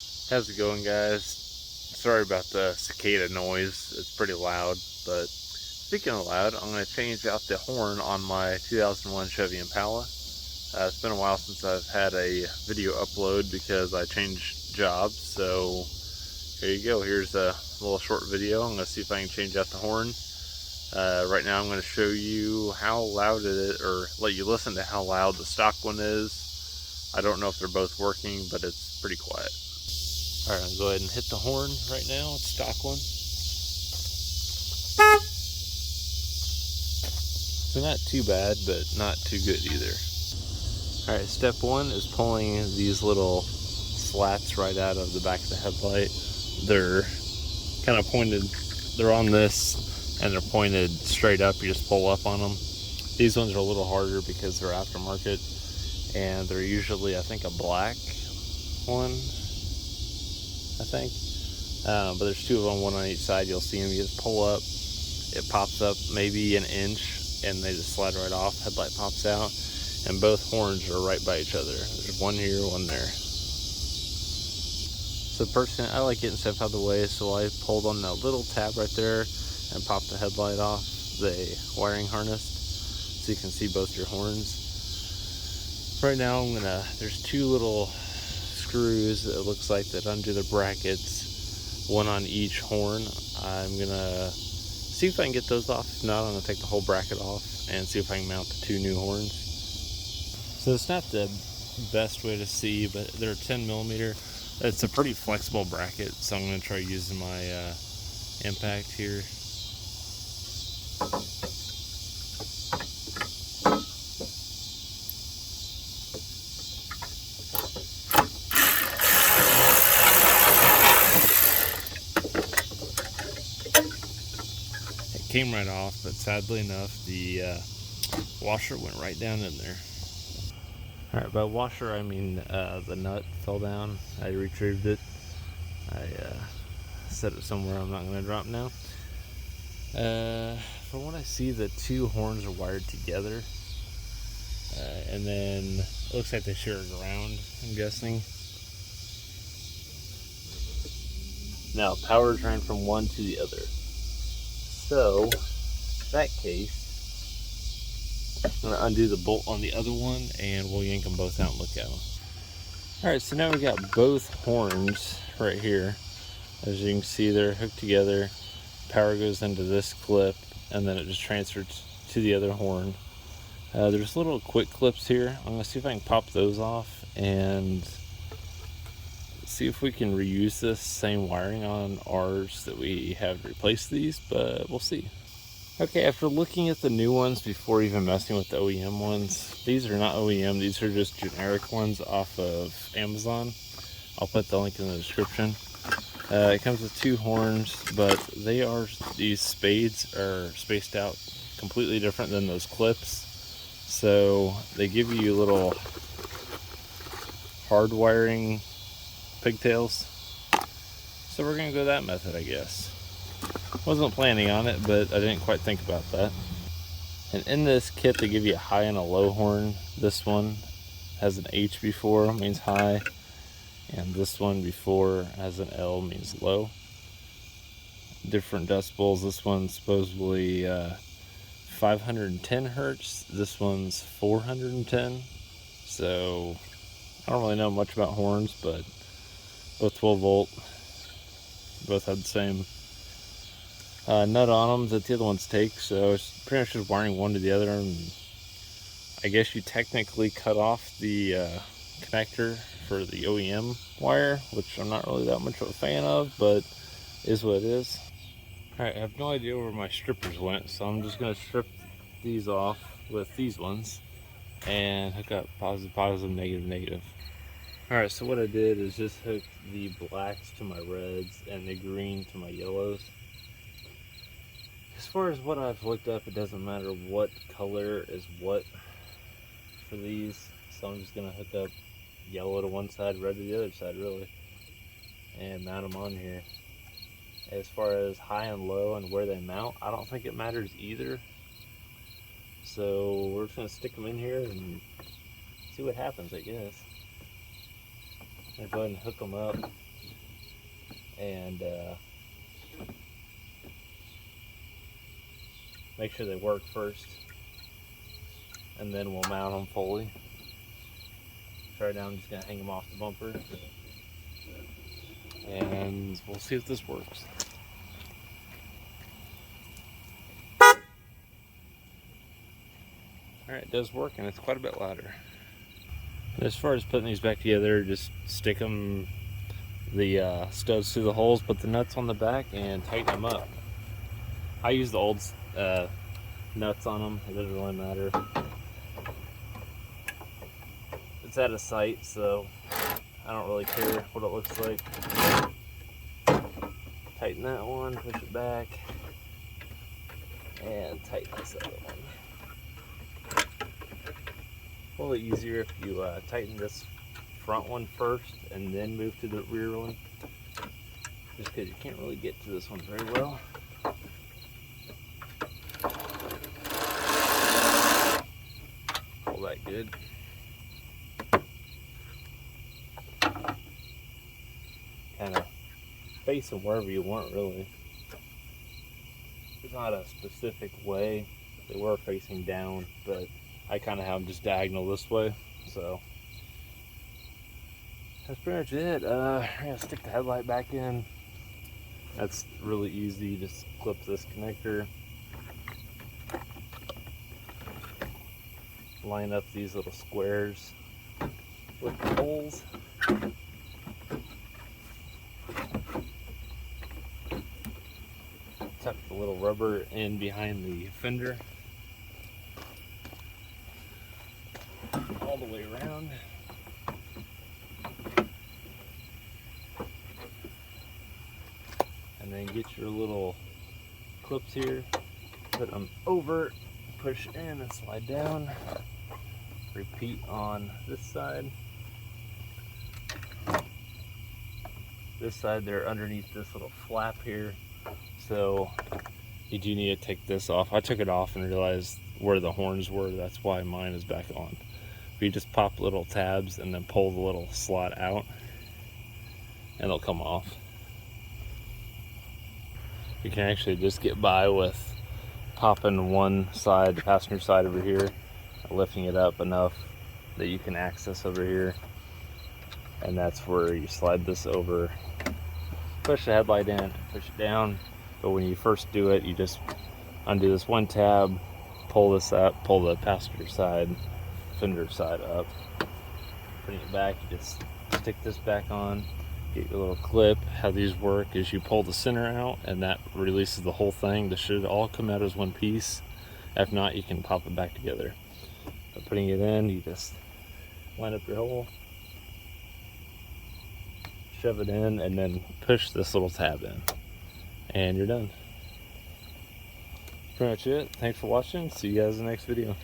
How's it going, guys? Sorry about the cicada noise. It's pretty loud, but speaking of loud, I'm going to change out the horn on my 2001 Chevy Impala. It's been a while since I've had a video upload because I changed jobs, so here you go. Here's a little short video. I'm going to see if I can change out the horn. Right now I'm going to show you how loud it is, or let you listen to how loud the stock one is. I don't know if they're both working, but it's pretty quiet. Alright, I'll go ahead and hit the horn right now. It's stock one. So not too bad, but not too good either. Alright, step one is pulling these little slats right out of the back of the headlight. They're kind of pointed, they're on this and they're pointed straight up. You just pull up on them. These ones are a little harder because they're aftermarket, and they're usually, I think, a black one, I think. But there's two of them, one on each side. You'll see them. You just pull up, it pops up maybe an inch, and they just slide right off. Headlight pops out, and both horns are right by each other. There's one here, one there. So personally, I like getting stuff out of the way, so I pulled on that little tab right there and popped the headlight off, the wiring harness, so you can see both your horns. Right now there's two little screws, it looks like, that undo the brackets, one on each horn. I'm gonna see if I can get those off. If not, I'm gonna take the whole bracket off and see if I can mount the two new horns. So it's not the best way to see, but they're 10mm. It's a pretty flexible bracket, so I'm gonna try using my impact here. It came right off, but sadly enough, the washer went right down in there. Alright, by washer I mean the nut fell down. I retrieved it. I set it somewhere I'm not going to drop now. From what I see, the two horns are wired together. And then it looks like they share a ground, I'm guessing. Now, power is ran from one to the other. So, in that case, I'm going to undo the bolt on the other one, and we'll yank them both out and look at them. Alright, so now we got both horns right here. As you can see, they're hooked together. Power goes into this clip, and then it just transfers to the other horn. There's little quick clips here. I'm going to see if I can pop those off and see if we can reuse this same wiring on ours that we have replaced these, but we'll see. Okay, after looking at the new ones before even messing with the OEM ones, these are not OEM, these are just generic ones off of Amazon. I'll put the link in the description. It comes with two horns, but these spades are spaced out completely different than those clips. So they give you little hard wiring pigtails. So we're gonna go that method, I guess. Wasn't planning on it, but I didn't quite think about that. And in this kit, they give you a high and a low horn. This one has an H before, means high, and this one before has an L, means low. Different decibels. This one's supposedly 510 hertz. This one's 410. So I don't really know much about horns, but both 12 volt. Both have the same nut on them that the other ones take, so it's pretty much just wiring one to the other. And I guess you technically cut off the connector for the OEM wire, which I'm not really that much of a fan of, but is what it is. Alright, I have no idea where my strippers went, so I'm just going to strip these off with these ones and hook up positive, positive, negative, negative. Alright, so what I did is just hook the blacks to my reds and the green to my yellows. As far as what I've looked up, it doesn't matter what color is what for these, so I'm just going to hook up yellow to one side, red to the other side, really, and mount them on here. As far as high and low and where they mount, I don't think it matters either, so we're just going to stick them in here and see what happens, I guess. I'm going to go ahead and hook them up. and make sure they work first, and then we'll mount them fully. So right now I'm just gonna hang them off the bumper, and we'll see if this works. Alright, it does work, and it's quite a bit louder. As far as putting these back together, just stick them, the studs through the holes, put the nuts on the back, and tighten them up. I use the old nuts on them, it doesn't really matter. It's out of sight, so I don't really care what it looks like. Tighten that one, push it back, and tighten this other one. A little easier if you tighten this front one first and then move to the rear one, just because you can't really get to this one very well. Pull that good. Kind of face them wherever you want, really. There's not a specific way. They were facing down, but I kind of have them just diagonal this way, so that's pretty much it. I'm gonna stick the headlight back in. That's really easy. Just clip this connector, line up these little squares with the holes. Tuck the little rubber in behind the fender. All the way around. And then get your little clips here, put them over, push in and slide down. Repeat on this side. This side, they're underneath this little flap here, so you do need to take this off. I took it off and realized where the horns were. That's why mine is back on. You just pop little tabs and then pull the little slot out, and they'll come off. You can actually just get by with popping one side, the passenger side over here, lifting it up enough that you can access over here, and that's where you slide this over, push the headlight in, push it down. But when you first do it, you just undo this one tab, pull this up, pull the passenger side, fender side up, putting it back. You just stick this back on, get your little clip. How these work is you pull the center out, and that releases the whole thing. This should all come out as one piece. If not, you can pop it back together. But putting it in, you just line up your hole, shove it in, and then push this little tab in, and you're done. Pretty much it. Thanks for watching. See you guys in the next video.